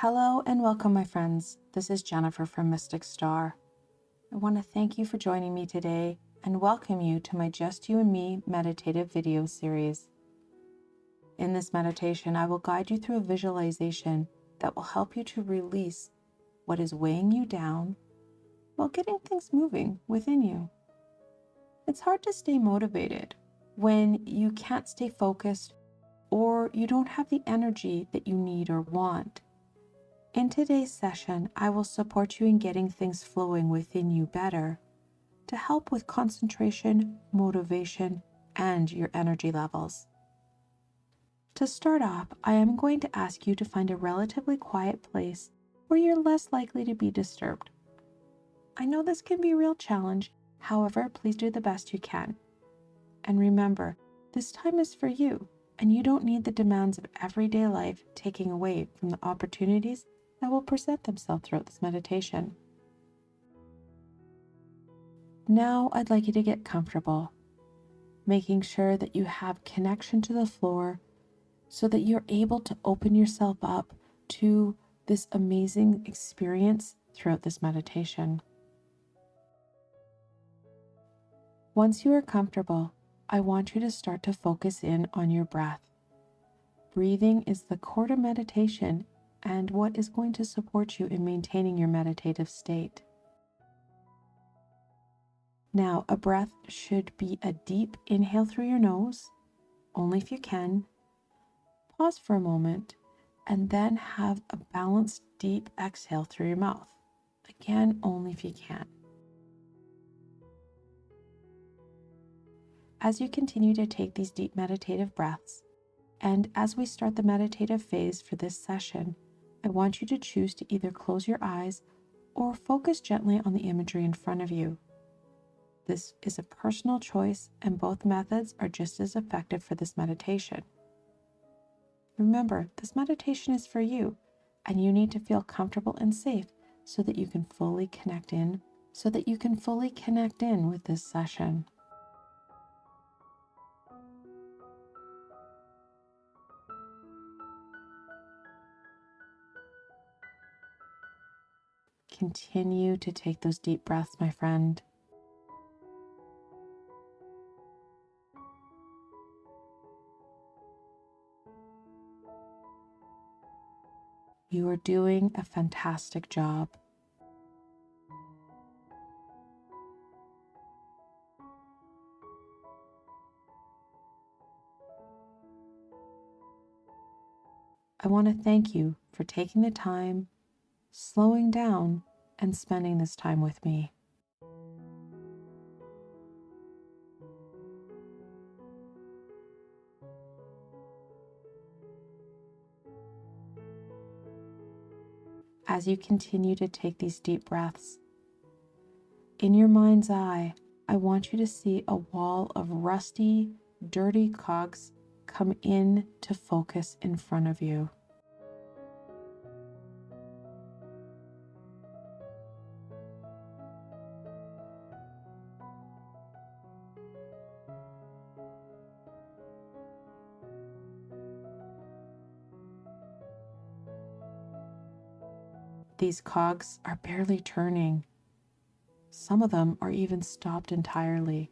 Hello and welcome, my friends. This is Jennifer from Mystic Star. I want to thank you for joining me today and welcome you to my Just You and Me meditative video series. In this meditation, I will guide you through a visualization that will help you to release what is weighing you down while getting things moving within you. It's hard to stay motivated when you can't stay focused or you don't have the energy that you need or want. In today's session, I will support you in getting things flowing within you better to help with concentration, motivation, and your energy levels. To start off, I am going to ask you to find a relatively quiet place where you're less likely to be disturbed. I know this can be a real challenge, however, please do the best you can. And remember, this time is for you, and you don't need the demands of everyday life taking away from the opportunities that will present themselves throughout this meditation. Now I'd like you to get comfortable, making sure that you have connection to the floor so that you're able to open yourself up to this amazing experience throughout this meditation. Once you are comfortable, I want you to start to focus in on your breath. Breathing is the core to meditation and what is going to support you in maintaining your meditative state. Now, a breath should be a deep inhale through your nose, only if you can. Pause for a moment, and then have a balanced, deep exhale through your mouth. Again, only if you can. As you continue to take these deep meditative breaths, and as we start the meditative phase for this session, I want you to choose to either close your eyes or focus gently on the imagery in front of you. This is a personal choice, and both methods are just as effective for this meditation. Remember, this meditation is for you, and you need to feel comfortable and safe so that you can fully connect in with this session. Continue to take those deep breaths, my friend. You are doing a fantastic job. I want to thank you for taking the time, slowing down, and spending this time with me. As you continue to take these deep breaths, in your mind's eye, I want you to see a wall of rusty, dirty cogs come in to focus in front of you. These cogs are barely turning. Some of them are even stopped entirely.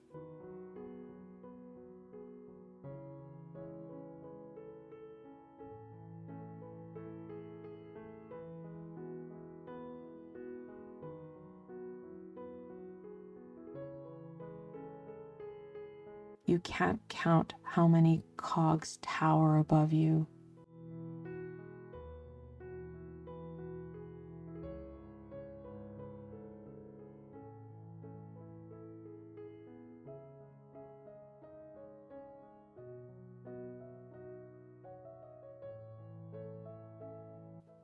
You can't count how many cogs tower above you.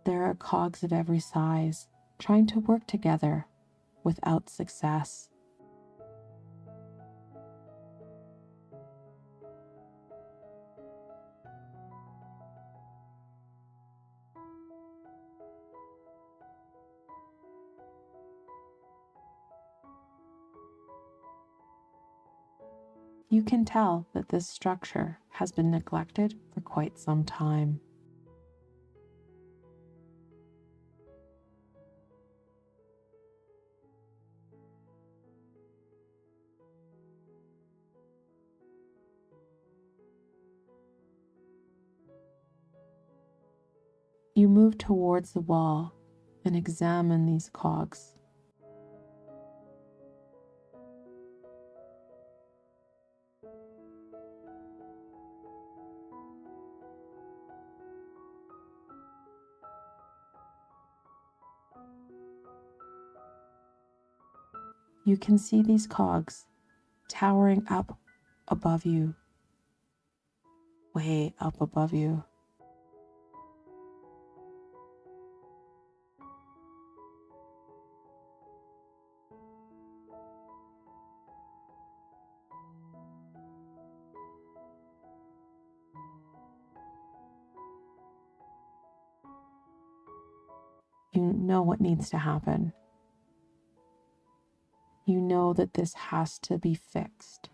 There are cogs of every size trying to work together without success. You can tell that this structure has been neglected for quite some time. move towards the wall and examine these cogs. You can see these cogs towering up above you, way up above you. You know what needs to happen. You know that this has to be fixed.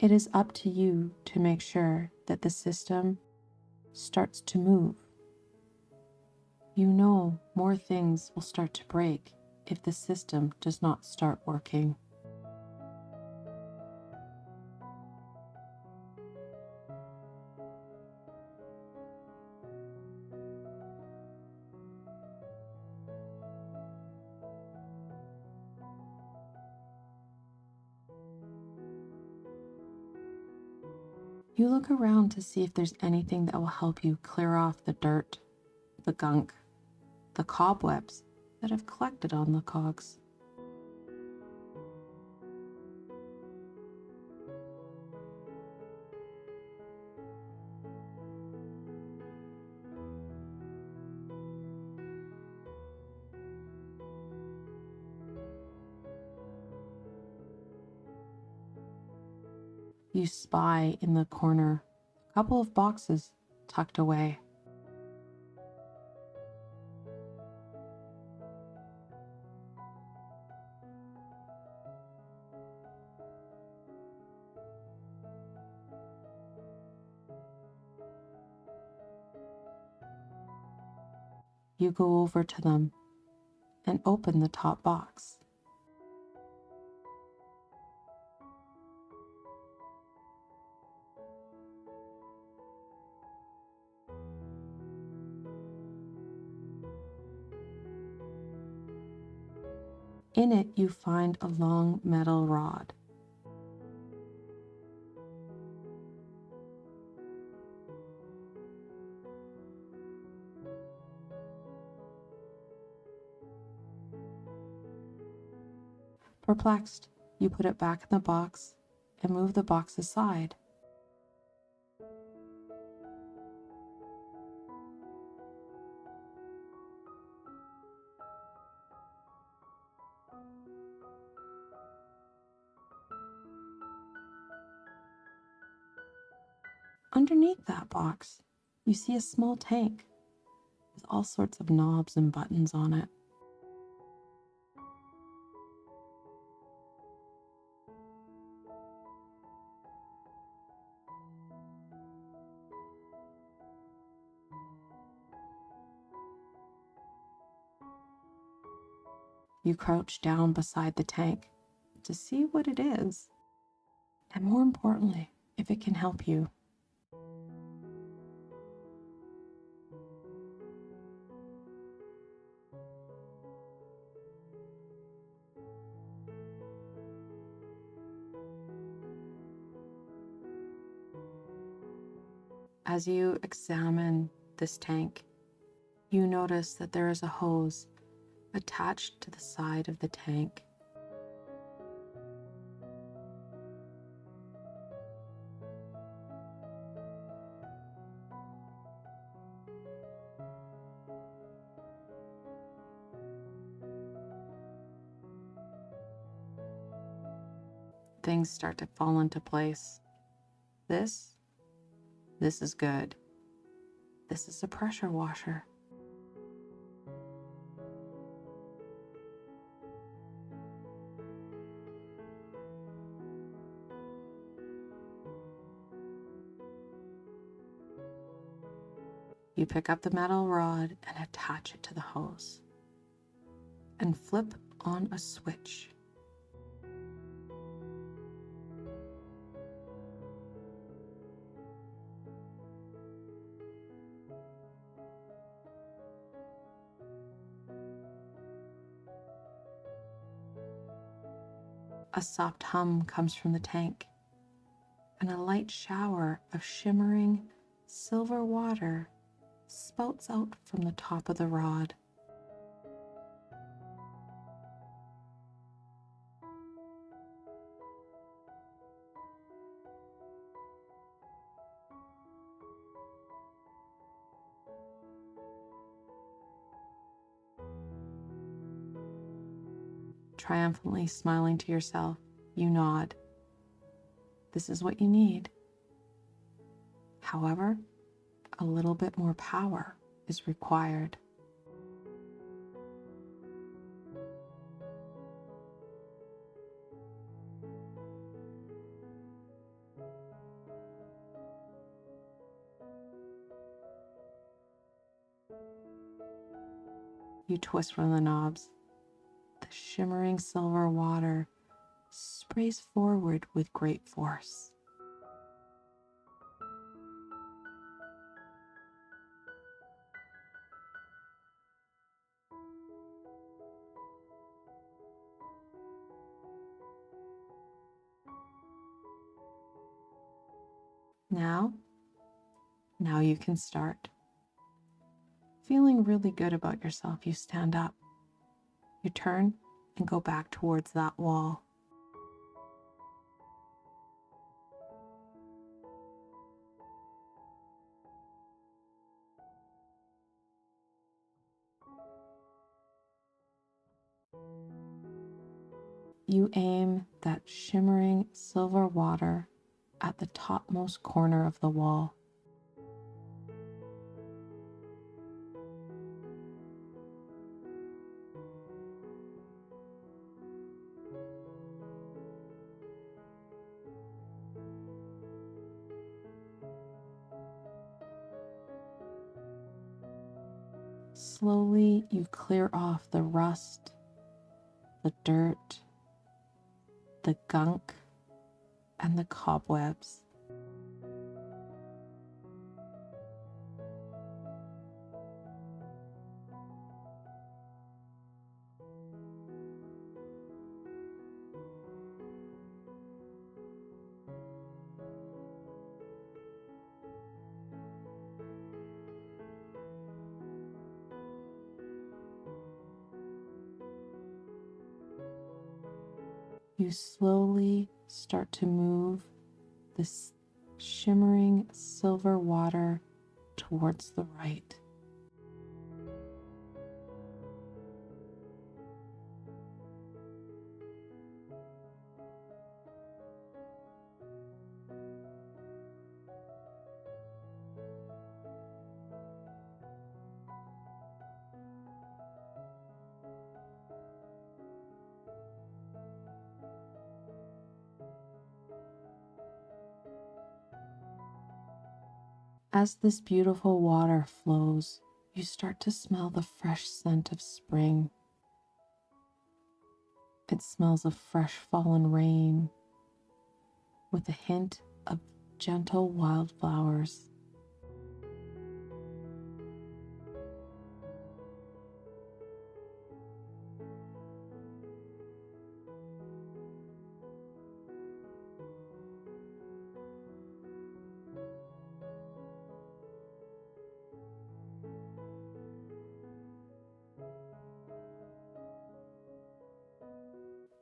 It is up to you to make sure that the system starts to move. You know more things will start to break if the system does not start working. You look around to see if there's anything that will help you clear off the dirt, the gunk, the cobwebs that have collected on the cogs. You spy in the corner a couple of boxes tucked away. You go over to them and open the top box. In it, you find a long metal rod. Perplexed, you put it back in the box and move the box aside. Underneath that box, you see a small tank with all sorts of knobs and buttons on it. You crouch down beside the tank to see what it is, and more importantly, if it can help you. As you examine this tank, you notice that there is a hose attached to the side of the tank. Things start to fall into place. This is good. This is a pressure washer. You You pick up the metal rod and attach it to the hose and flip on a switch. A soft hum comes from the tank, and a light shower of shimmering silver water spouts out from the top of the rod. Triumphantly smiling to yourself, you nod. This is what you need. However, a little bit more power is required. You twist one of the knobs. The shimmering silver water sprays forward with great force. Now you can start. Feeling really good about yourself, you stand up. You turn and go back towards that wall. You aim that shimmering silver water at the topmost corner of the wall. Slowly, you clear off the rust, the dirt, the gunk, and the cobwebs. You slowly start to move this shimmering silver water towards the right. As this beautiful water flows, you start to smell the fresh scent of spring. It smells of fresh fallen rain with a hint of gentle wildflowers.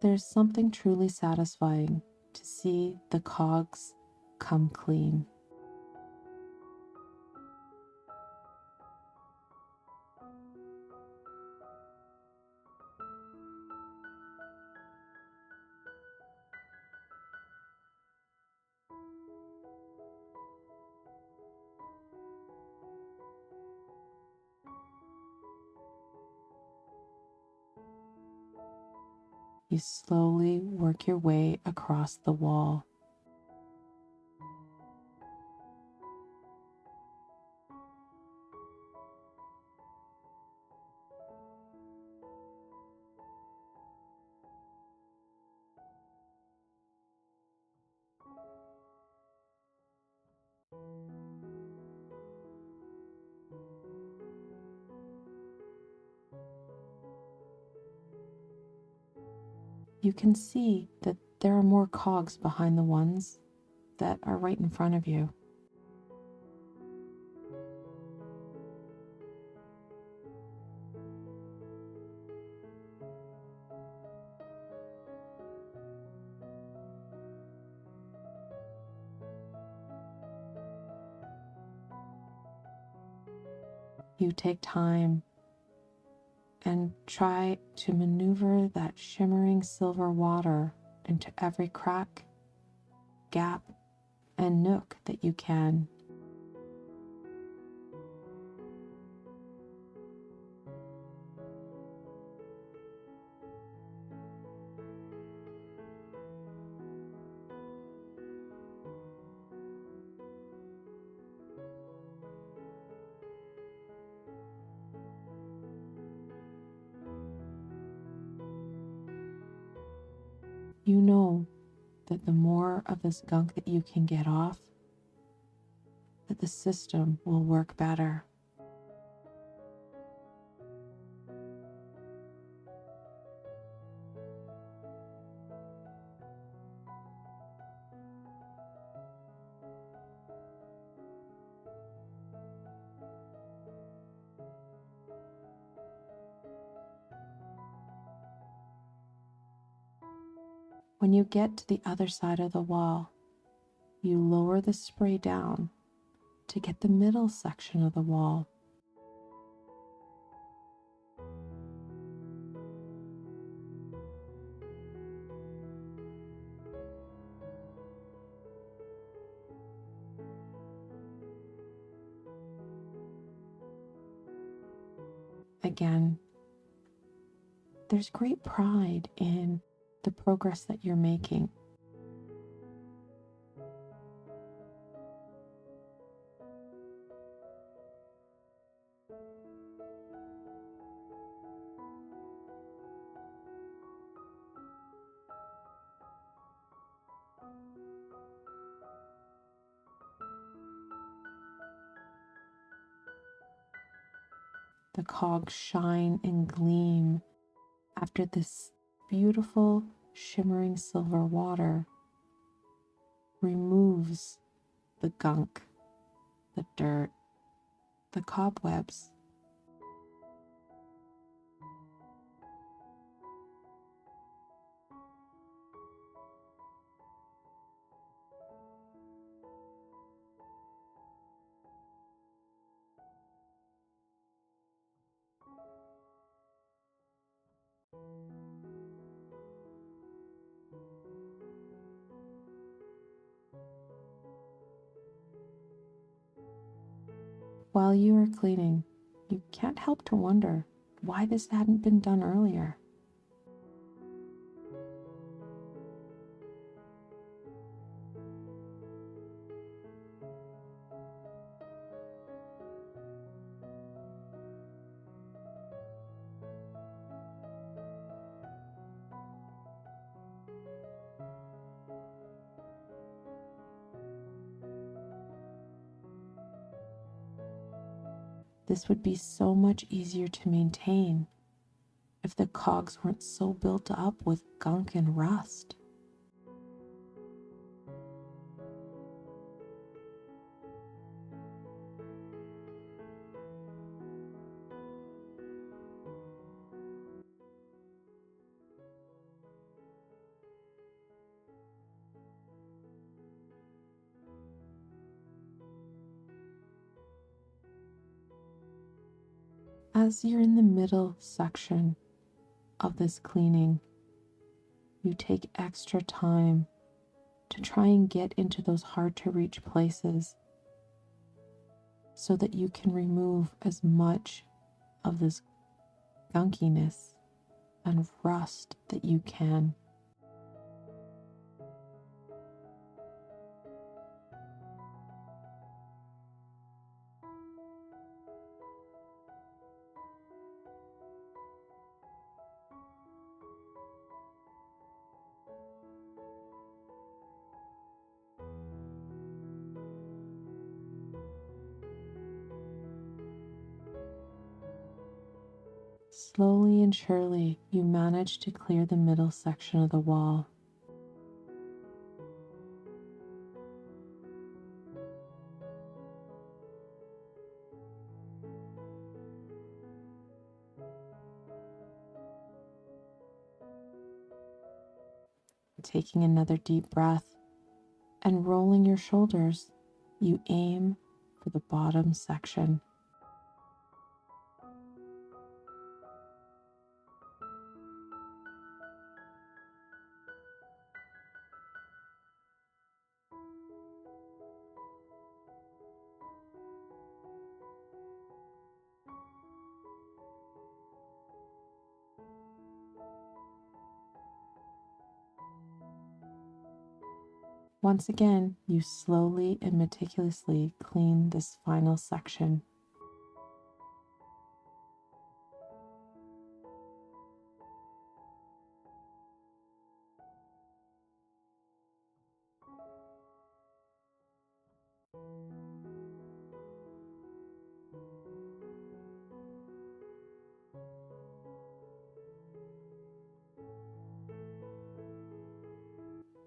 There's something truly satisfying to see the cogs come clean. You slowly work your way across the wall. you can see that there are more cogs behind the ones that are right in front of you. You take time and try to maneuver that shimmering silver water into every crack, gap, and nook that you can. You know that the more of this gunk that you can get off, that the system will work better. When you get to the other side of the wall, you lower the spray down to get the middle section of the wall. Again, there's great pride in the progress that you're making. The cogs shine and gleam after this beautiful shimmering silver water removes the gunk, the dirt, the cobwebs. While you are cleaning, you can't help to wonder why this hadn't been done earlier. This would be so much easier to maintain if the cogs weren't so built up with gunk and rust. As you're in the middle section of this cleaning, you take extra time to try and get into those hard to reach places so that you can remove as much of this gunkiness and rust that you can. Slowly and surely, you manage to clear the middle section of the wall. Taking another deep breath and rolling your shoulders, you aim for the bottom section. Once again, you slowly and meticulously clean this final section.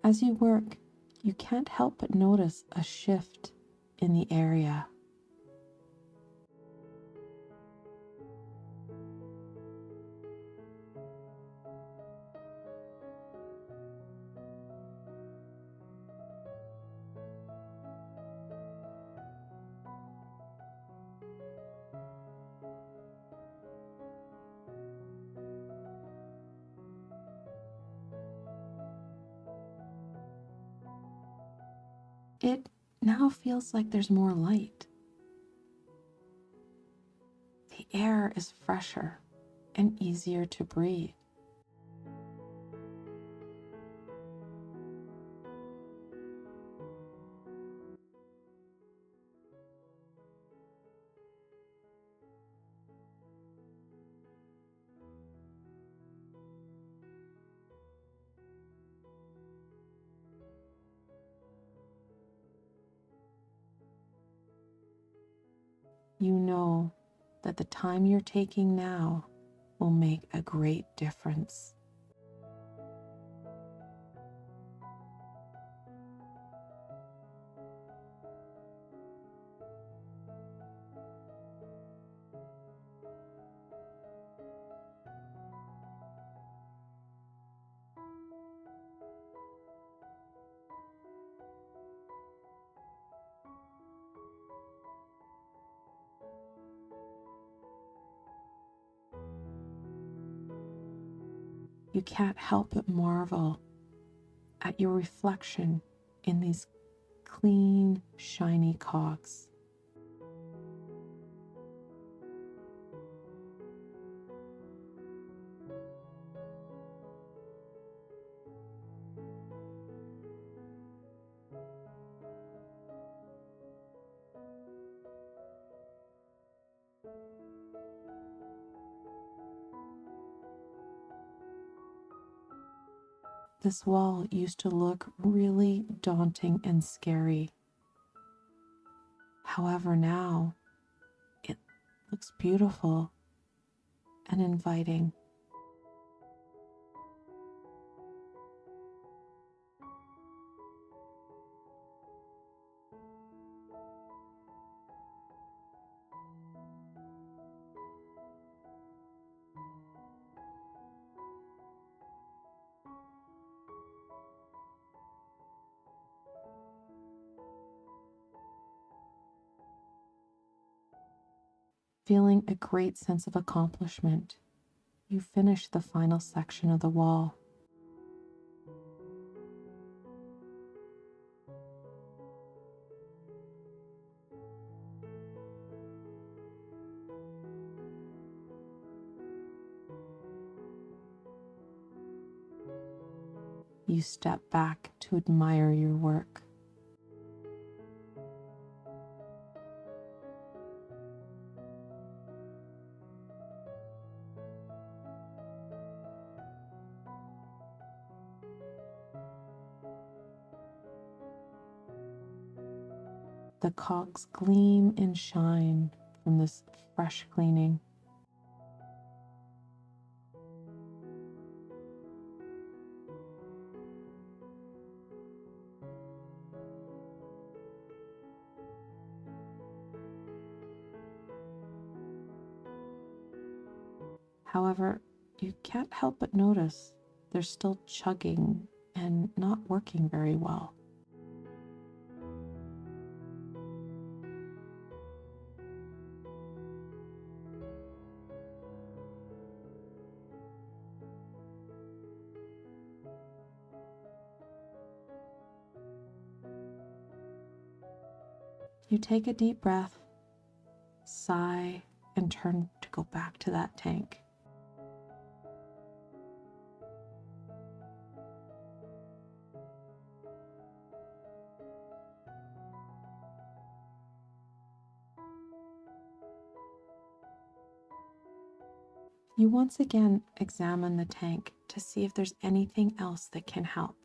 As you work, you can't help but notice a shift in the area. It now feels like there's more light. The air is fresher and easier to breathe. You know that the time you're taking now will make a great difference. You can't help but marvel at your reflection in these clean, shiny cogs. This wall used to look really daunting and scary. However, now it looks beautiful and inviting. Feeling a great sense of accomplishment, you finish the final section of the wall. You step back to admire your work. The cogs gleam and shine from this fresh cleaning. However, you can't help but notice they're still chugging and not working very well. You take a deep breath, sigh, and turn to go back to that tank. You once again examine the tank to see if there's anything else that can help.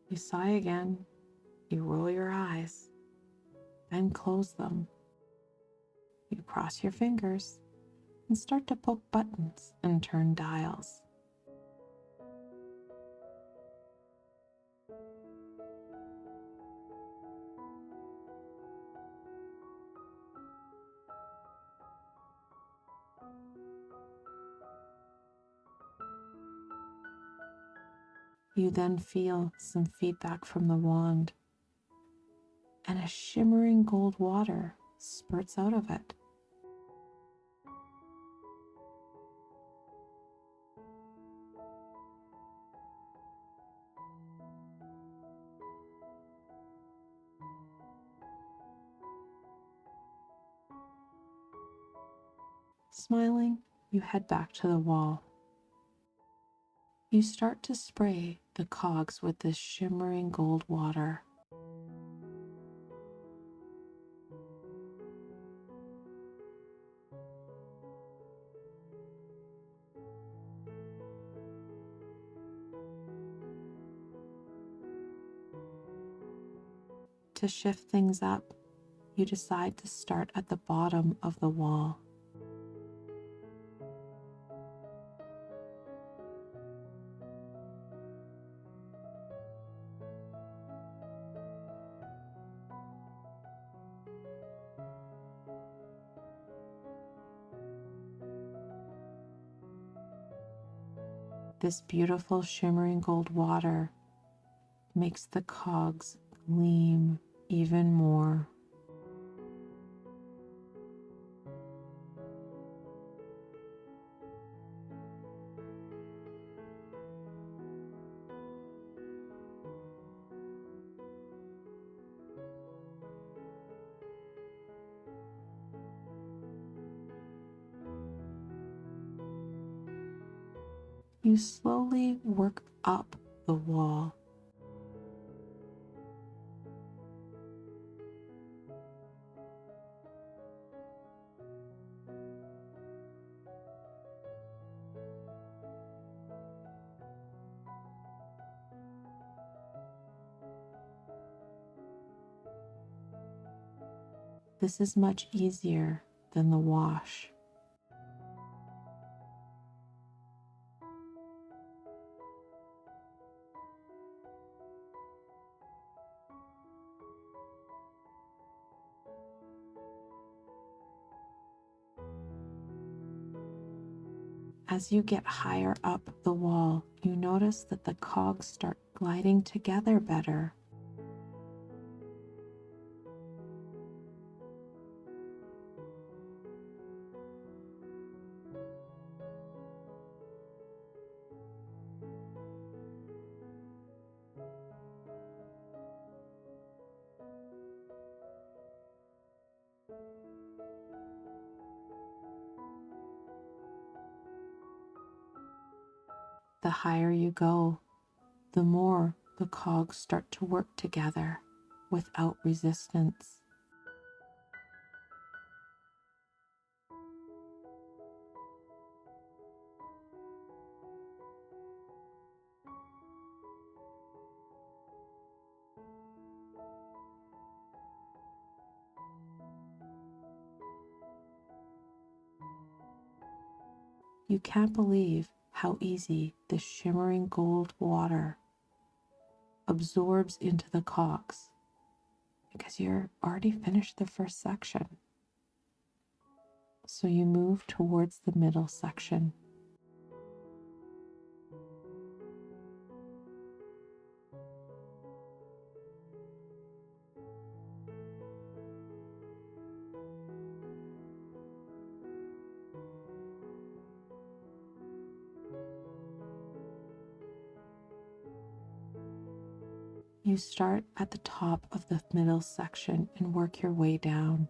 You sigh again, you roll your eyes, then close them. You cross your fingers and start to poke buttons and turn dials. You then feel some feedback from the wand, and a shimmering gold water spurts out of it. Smiling, you head back to the wall. You start to spray the cogs with this shimmering gold water. To shift things up, you decide to start at the bottom of the wall. This beautiful shimmering gold water makes the cogs gleam even more. You slowly work up the wall. This is much easier than the wash. As you get higher up the wall, you notice that the cogs start gliding together better. The higher you go, the more the cogs start to work together without resistance. You can't believe how easy this shimmering gold water absorbs into the cogs because you're already finished the first section. So you move towards the middle section. You start at the top of the middle section and work your way down.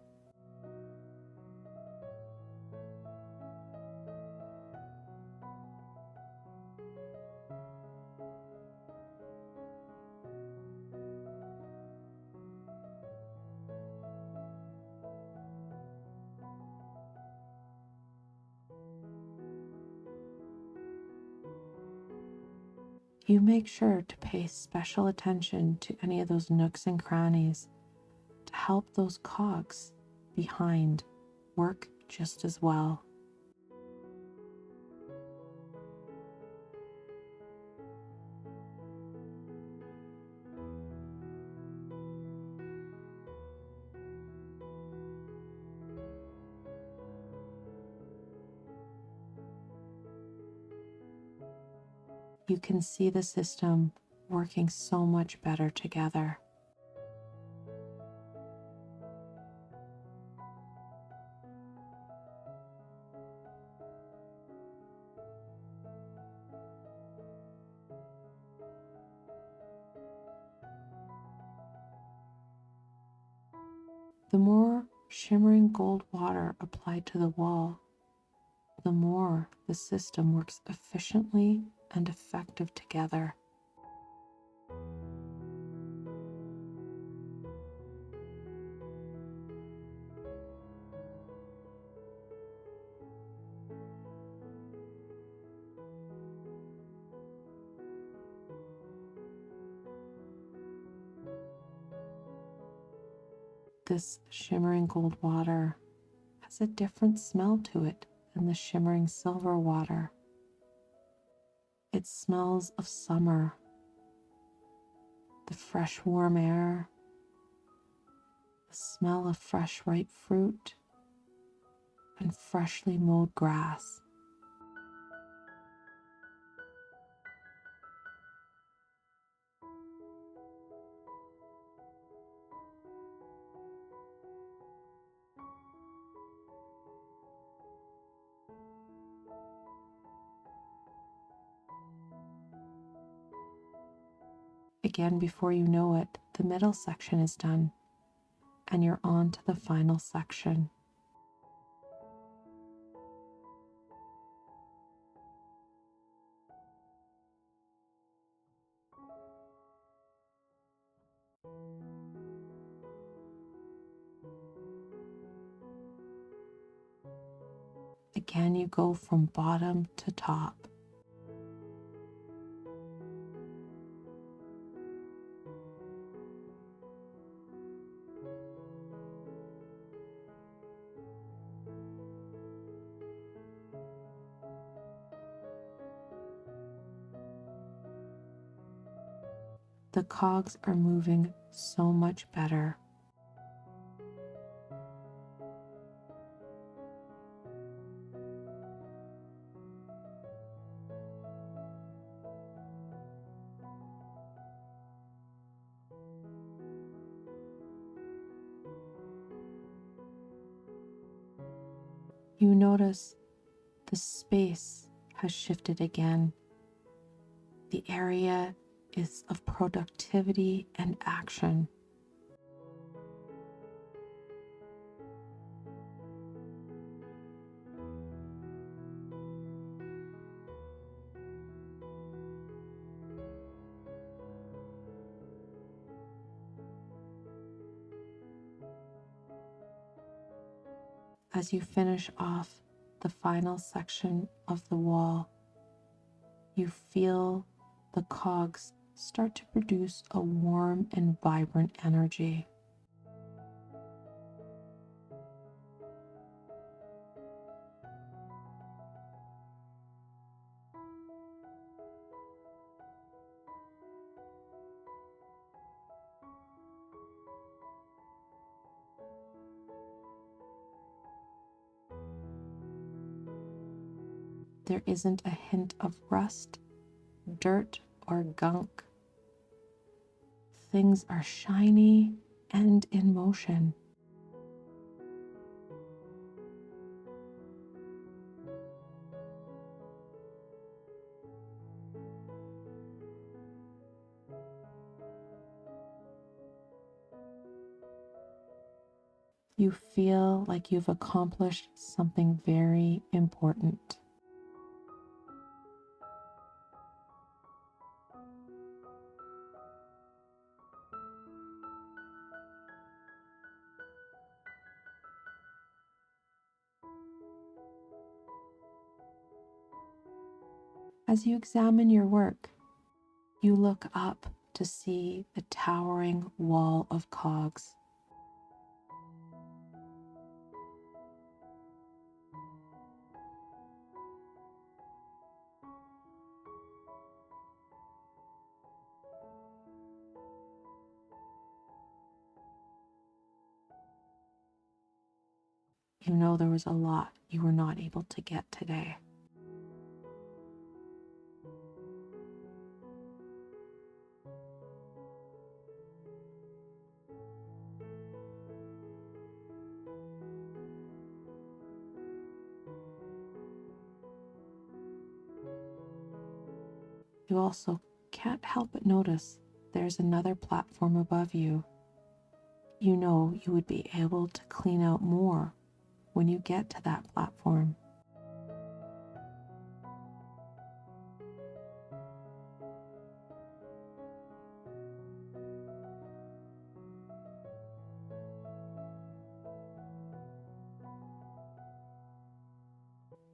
You make sure to pay special attention to any of those nooks and crannies to help those cogs behind work just as well. You can see the system working so much better together. The more shimmering gold water applied to the wall, the more the system works efficiently and effective together. This shimmering gold water has a different smell to it than the shimmering silver water. It smells of summer, the fresh warm air, the smell of fresh ripe fruit, and freshly mowed grass. Again, before you know it, the middle section is done, and you're on to the final section. Again, you go from bottom to top. The cogs are moving so much better. You notice the space has shifted again. The area is of productivity and action. As you finish off the final section of the wall, you feel the cogs start to produce a warm and vibrant energy. there isn't a hint of rust, dirt, or gunk. Things are shiny and in motion. You feel like you've accomplished something very important. As you examine your work, you look up to see the towering wall of cogs. You know there was a lot you were not able to get today. You also can't help but notice there's another platform above you. You know you would be able to clean out more when you get to that platform.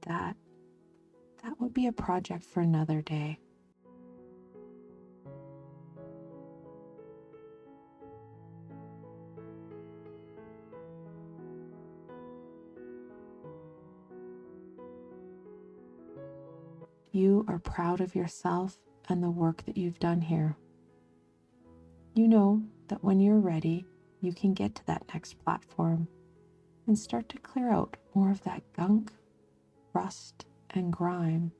That would be a project for another day. You are proud of yourself and the work that you've done here. You know that when you're ready, you can get to that next platform and start to clear out more of that gunk, rust, and grime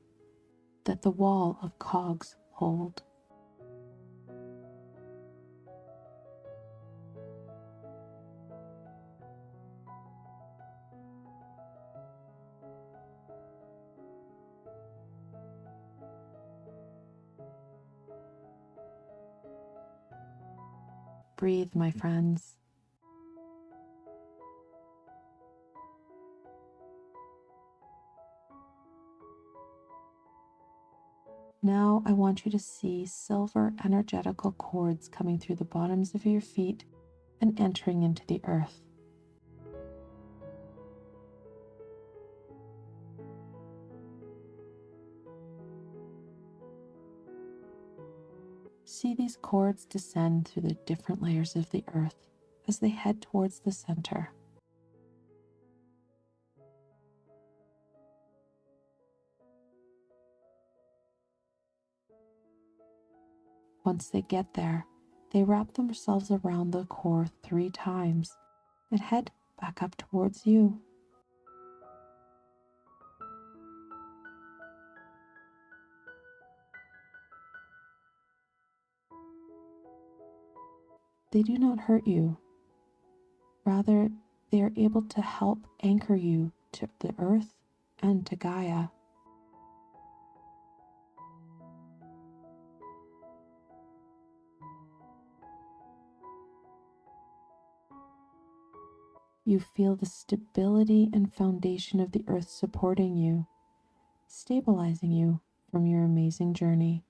that the wall of cogs hold. Breathe, my friends. Now I want you to see silver energetical cords coming through the bottoms of your feet and entering into the earth. See these cords descend through the different layers of the earth as they head towards the center. Once they get there, they wrap themselves around the core 3 times and head back up towards you. They do not hurt you. Rather, they are able to help anchor you to the earth and to Gaia. You feel the stability and foundation of the earth supporting you, stabilizing you from your amazing journey.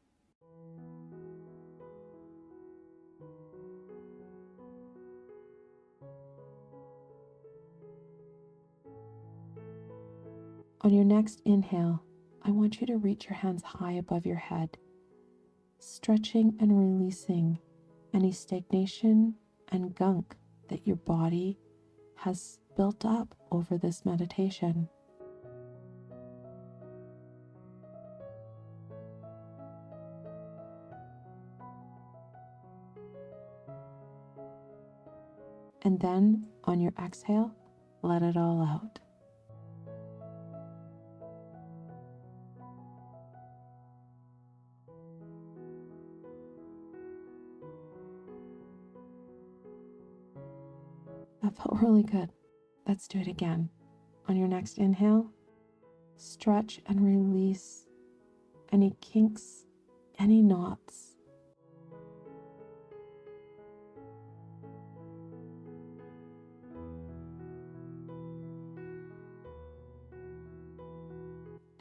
On your next inhale, I want you to reach your hands high above your head, stretching and releasing any stagnation and gunk that your body has built up over this meditation. And then on your exhale, let it all out. That felt really good. Let's do it again. On your next inhale, stretch and release any kinks, any knots.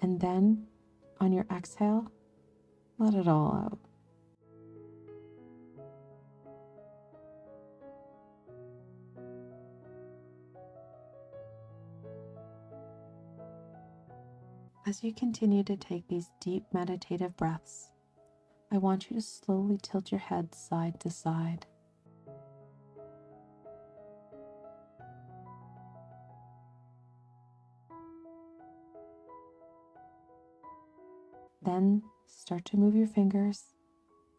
And then, on your exhale, let it all out. As you continue to take these deep meditative breaths, I want you to slowly tilt your head side to side. Then start to move your fingers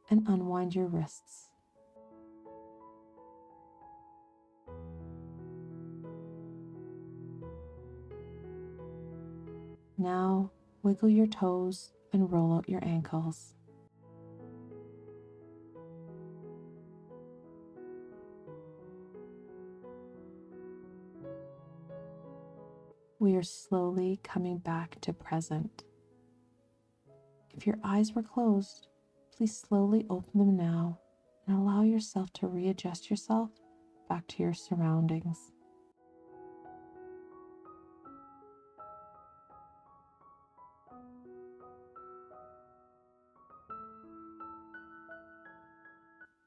and unwind your wrists. Now wiggle your toes and roll out your ankles. We are slowly coming back to present. If your eyes were closed, please slowly open them now and allow yourself to readjust yourself back to your surroundings.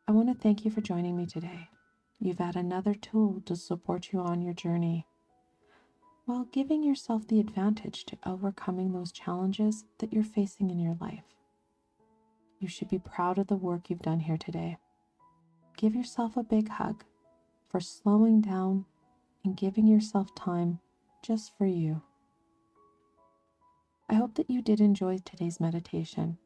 I want to thank you for joining me today. You've had another tool to support you on your journey, while giving yourself the advantage to overcoming those challenges that you're facing in your life. You should be proud of the work you've done here today. Give yourself a big hug for slowing down and giving yourself time just for you. I hope that you did enjoy today's meditation.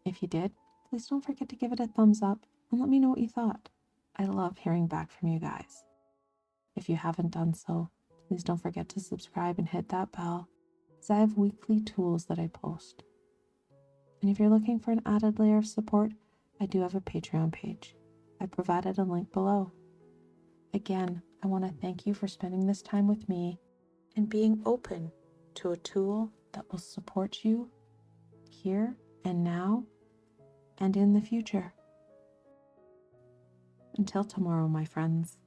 If you did, please don't forget to give it a thumbs up and let me know what you thought. I love hearing back from you guys. If you haven't done so, please don't forget to subscribe and hit that bell, as I have weekly tools that I post. And if you're looking for an added layer of support, I do have a Patreon page. I provided a link below. Again, I want to thank you for spending this time with me and being open to a tool that will support you here and now and in the future. Until tomorrow, my friends.